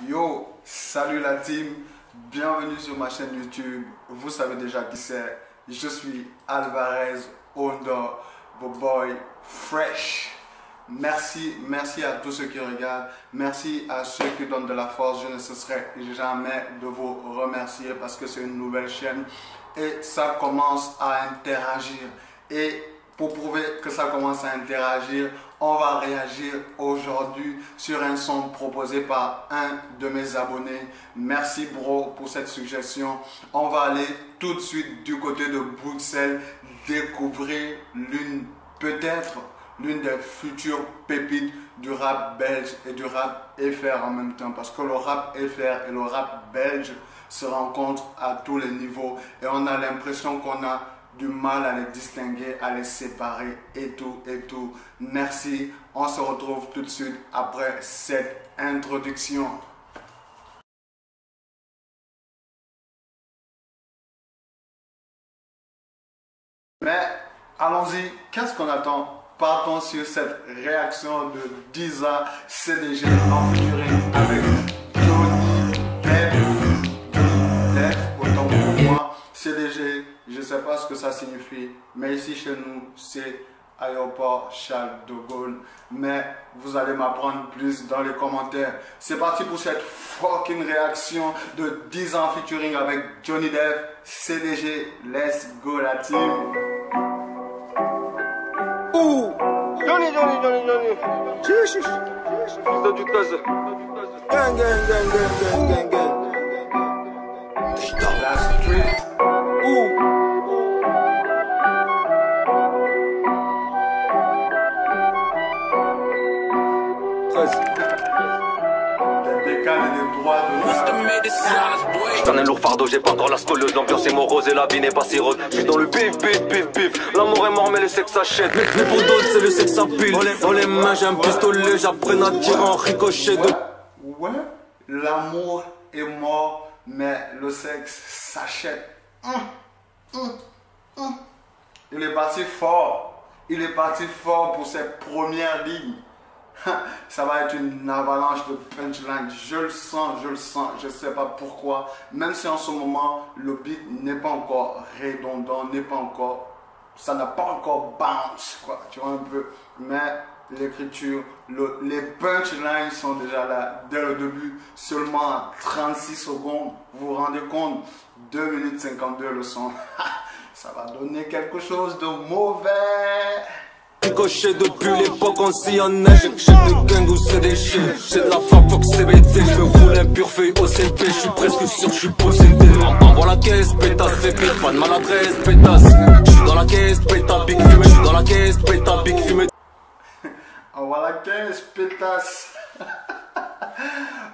Yo, salut la team, bienvenue sur ma chaîne YouTube. Vous savez déjà qui c'est. Je suis Alvarez Ondor, vos boy fresh. Merci à tous ceux qui regardent. Merci à ceux qui donnent de la force. Je ne cesserai jamais de vous remercier parce que c'est une nouvelle chaîne et ça commence à interagir. Et pour prouver que ça commence à interagir, on va réagir aujourd'hui sur un son proposé par un de mes abonnés. Merci bro pour cette suggestion. On va aller tout de suite du côté de Bruxelles découvrir peut-être l'une des futures pépites du rap belge et du rap FR en même temps. Parce que le rap FR et le rap belge se rencontrent à tous les niveaux et on a l'impression qu'on a du mal à les distinguer, à les séparer et tout et tout. Merci, on se retrouve tout de suite après cette introduction. Mais allons-y, qu'est-ce qu'on attend? Partons sur cette réaction de Disa CDG en featuring avec Johnny Depp, autant pour moi. CDG, je ne sais pas ce que ça signifie, mais ici chez nous, c'est aéroport Charles de Gaulle. Mais vous allez m'apprendre plus dans les commentaires. C'est parti pour cette fucking réaction de 10 ans featuring avec Johnny Depp, CDG. Let's go la team. Ouh, Johnny. Fils de Ducasse. Gang. La street. J'en ai un lourd fardeau, j'ai pas encore la scoliose. L'ambiance est morose et la vie n'est pas si rose. J'suis dans le bif. L'amour est mort mais le sexe s'achète. Mais pour d'autres c'est le sexe à pile. Dans les mains j'ai un pistolet, j'apprends à tirer en ricochet de... Ouais, l'amour est mort mais le sexe s'achète. Il est parti fort. Il est parti fort pour ses premières lignes. Ça va être une avalanche de punchline. Je le sens. Je sais pas pourquoi. Même si en ce moment le beat n'est pas encore redondant, ça n'a pas encore bounce, quoi. Tu vois un peu. Mais l'écriture, les punchlines sont déjà là dès le début. Seulement à 36 secondes. Vous vous rendez compte? 2 minutes 52 le son. Ça va donner quelque chose de mauvais. Ricochet depuis l'époque on s'y en neige. J'ai des gangs ou c'est des chiens. J'ai de la femme fuck CBT. Je me roule un pur feuille au CP. Je suis presque sûr que je suis possédé. Envoie la caisse, pétasse, fais pite. Pas de maladresse, pétasse. Je suis dans la caisse, pétasse, big fumée. Je suis dans la caisse, pétasse, big fumée. Envoie la caisse, pétasse.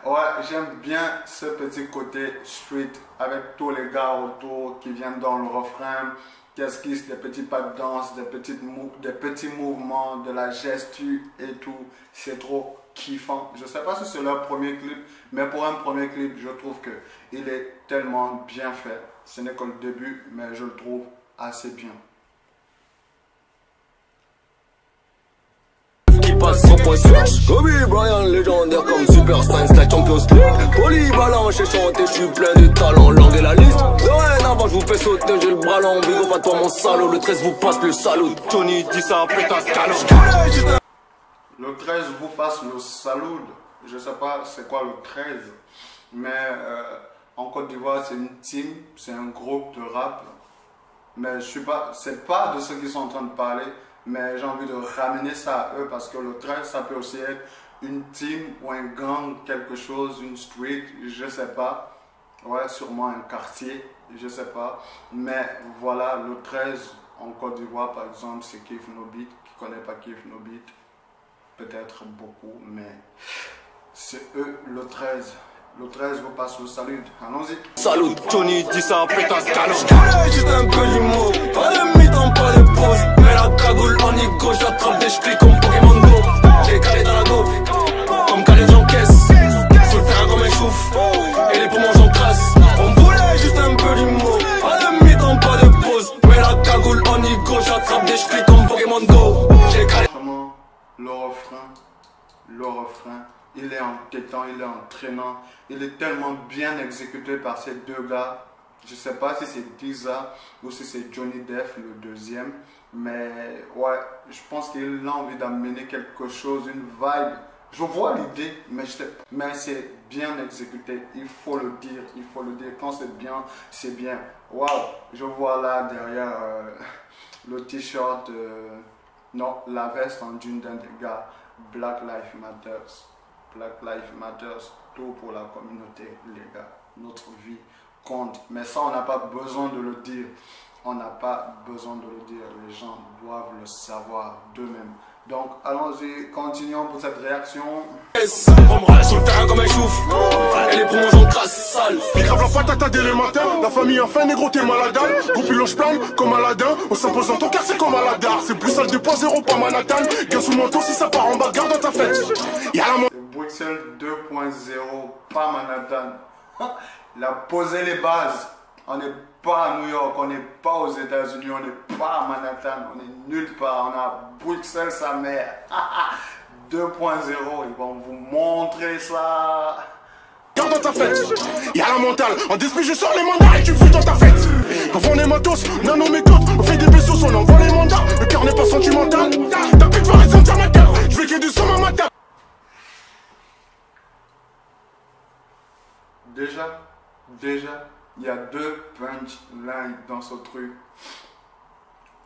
Ouais, j'aime bien ce petit côté street avec tous les gars autour qui viennent dans le refrain, qui esquissent des petits pas de danse, des petits mouvements, de la gestu et tout. C'est trop kiffant. Je sais pas si c'est leur premier clip, mais pour un premier clip, je trouve que il est tellement bien fait. Ce n'est que le début, mais je le trouve assez bien. Kobe Bryant légendaire comme Super Science, la Champions League. Polyvalent, j'ai chanté, je suis plein de talent, langue et la liste. Dorénavant, je vous fais sauter, j'ai le bras long, bigo pas toi mon salaud. Le 13 vous passe le salut. Johnny dit ça, pétasse, calme. Le 13 vous passe le salut. Je sais pas c'est quoi le 13, mais en Côte d'Ivoire c'est une team, c'est un groupe de rap. Mais c'est pas de ceux qui sont en train de parler. Mais j'ai envie de ramener ça à eux parce que le 13 ça peut aussi être une team ou un gang, quelque chose, une street, je sais pas. Ouais, sûrement un quartier, je sais pas. Mais voilà, le 13 en Côte d'Ivoire par exemple, c'est Kif No Beat. Qui connaît pas Kif No Beat? Peut-être beaucoup, mais c'est eux le 13. Le 13 vous passe le salut. Allons-y. Salut, Johnny dit ça, pétasse, calme. Juste un peu d'humour, pas de mi-temps, pas de pause. Mais la cagoule en gauche, j'attrape des ch'tis comme Pokémon Go. J'ai calé dans la gaufre, comme calé j'encaisse. Sur le terrain comme un chouf, et les poumons j'encrasse. On voulait juste un peu d'humour, pas de mi-temps, pas de pause. Mais la cagoule en gauche, j'attrape des ch'tis comme Pokémon Go. J'ai calé. Le refrain, il est entêtant, il est entraînant, il est tellement bien exécuté par ces deux gars. Je ne sais pas si c'est Dizza ou si c'est Johnny Def le deuxième, mais ouais, je pense qu'il a envie d'amener quelque chose, une vibe. Je vois l'idée, mais je sais pas. Mais c'est bien exécuté, il faut le dire, il faut le dire. Quand c'est bien, c'est bien. Waouh, je vois là derrière le t-shirt, non, la veste en jean d'un des gars, Black Lives Matters. Black Lives Matters, tout pour la communauté, les gars. Notre vie compte. Mais ça, on n'a pas besoin de le dire. On n'a pas besoin de le dire. Les gens doivent le savoir d'eux-mêmes. Donc, allons-y, continuons pour cette réaction. On me râle sur le terrain comme un chouf. Et les promos en crasse sale. Il grave la patate à d'élémentaire. La famille enfin négro t'es malade. Goupilon plane comme Aladdin. On s'impose dans ton quartier comme Aladar. C'est plus sale 2.0 pas Manhattan. Gain sous manteau si ça part en bagarre dans ta fête. Y'a la Bruxelles 2.0 pas Manhattan. Il a posé les bases. On n'est pas à New York, on n'est pas aux États-Unis, on n'est pas à Manhattan, on est nulle part. On a Bruxelles, sa mère. 2.0, ils vont vous montrer ça. Garde dans ta fête, y'a la mentale. En dispute, je sors les mandats et tu fous dans ta fête. Quand on est matos, nano méthode, on fait des vaisseaux, on envoie les mandats. Le cœur n'est pas sentimental. T'as plus de voir les sentir ma tête. Je veux qu'il y ait du son à ma table. Déjà, il y a deux punchlines dans ce truc.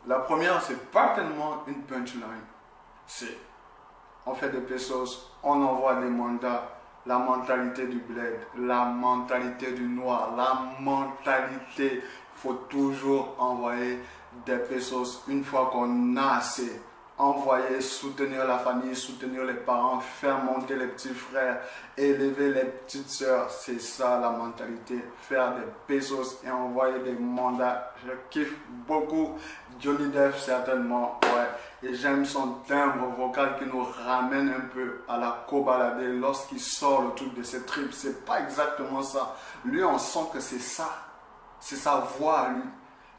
La première, c'est pas tellement une punchline. C'est, on fait des pesos, on envoie des mandats. La mentalité du bled, la mentalité du noir, la mentalité, il faut toujours envoyer des pesos une fois qu'on a assez. Envoyer, soutenir la famille, soutenir les parents, faire monter les petits frères, élever les petites sœurs, c'est ça la mentalité. Faire des pesos et envoyer des mandats. Je kiffe beaucoup Johnny Def certainement, ouais. Et j'aime son timbre vocal qui nous ramène un peu à la Kobalade lorsqu'il sort le truc de ses tripes. C'est pas exactement ça. Lui, on sent que c'est ça. C'est sa voix à lui.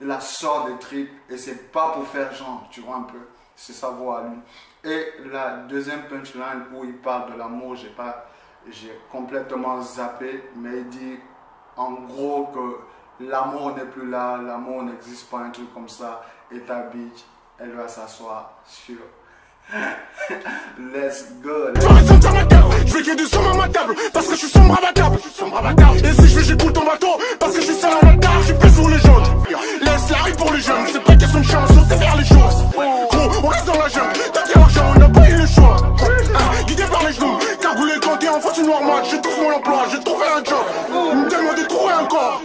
Il la sort des tripes et c'est pas pour faire genre, tu vois un peu. C'est sa voix à lui. Et la deuxième punchline où il parle de l'amour, j'ai complètement zappé, mais il dit en gros que l'amour n'est plus là, l'amour n'existe pas, un truc comme ça. Et ta bitch, elle va s'asseoir sur. Let's go. Je veux qu'il y ait du son à ma table, parce que je suis sombre à ma table. Et si je veux, j'écoute ton bateau, parce que je suis seul à la table, je pèse sur les jaunes. Laisse la rue pour les jeunes, c'est pas question de chance, on sait faire les choses. Gros, on reste dans la jungle, t'as bien l'argent, on n'a pas eu le choix. Guidé par les genoux, cagoulé quand t'es en face du noir match, j'ai trouvé mon emploi, j'ai trouvé un job. Il me demande de trouver un corps.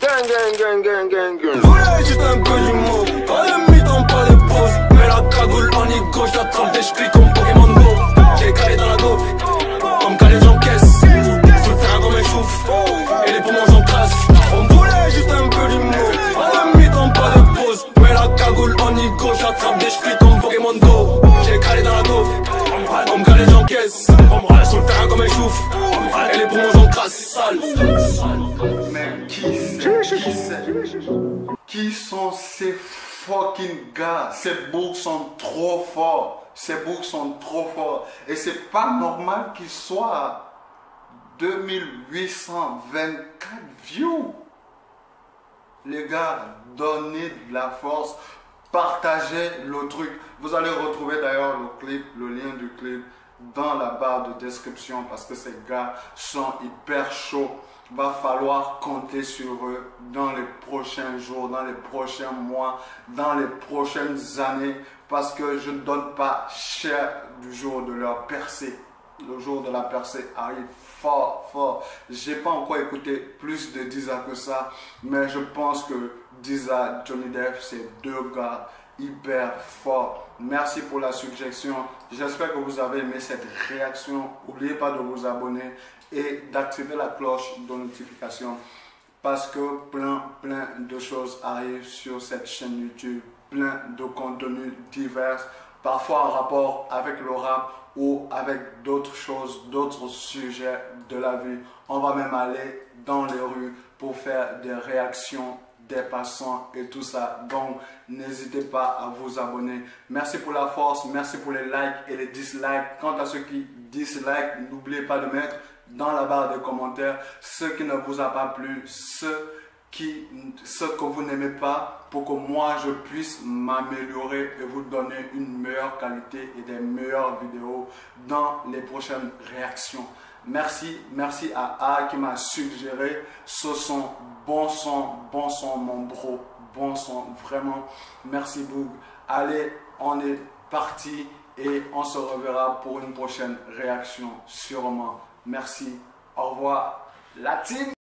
Gang, gang, gang, gang, gang, gang. Voulez juste un peu d'humour. Pas de mi-temps, pas de pause. Mets la cagoule en nid gauche, j'attrape des ch'tis comme Pokémon Go. J'ai calé dans la gaufre, comme calé j'encaisse. Sur le terrain comme un chouf, et les poumons j'en crasse. On voulait juste un peu d'humour. Pas de mi-temps, pas de pause. Mets la cagoule en nid gauche, j'attrape des ch'tis comme Pokémon Go. J'ai calé dans la gaufre, comme calé j'encaisse. Sur le terrain comme un chouf, et les poumons j'en crasse. Sale. Mais qui sont ces fucking gars? Ces boucs sont trop forts. Ces boucs sont trop forts. Et c'est pas normal qu'ils soient à 2824 views. Les gars, donnez de la force. Partagez le truc. Vous allez retrouver d'ailleurs le clip, le lien du clip dans la barre de description parce que ces gars sont hyper chauds. Va falloir compter sur eux dans les prochains jours, dans les prochains mois, dans les prochaines années parce que je ne donne pas cher du jour de leur percée. Le jour de la percée arrive fort, fort. J'ai pas encore écouté plus de Dizza que ça, mais je pense que Dizza, Johnny Def, c'est deux gars hyper forts. Merci pour la suggestion. J'espère que vous avez aimé cette réaction. N'oubliez pas de vous abonner et d'activer la cloche de notification parce que plein de choses arrivent sur cette chaîne YouTube. Plein de contenus divers, parfois en rapport avec le rap ou avec d'autres choses, d'autres sujets de la vie. On va même aller dans les rues pour faire des réactions des passants et tout ça. Donc, n'hésitez pas à vous abonner. Merci pour la force, merci pour les likes et les dislikes. Quant à ceux qui dislike. N'oubliez pas de mettre dans la barre de commentaires ce qui ne vous a pas plu, ce que vous n'aimez pas, pour que moi je puisse m'améliorer et vous donner une meilleure qualité et des meilleures vidéos dans les prochaines réactions. Merci à A qui m'a suggéré ce son, bon son mon bro, bon son, vraiment. Merci Boog. Allez, on est parti et on se reverra pour une prochaine réaction sûrement. Merci, au revoir la team.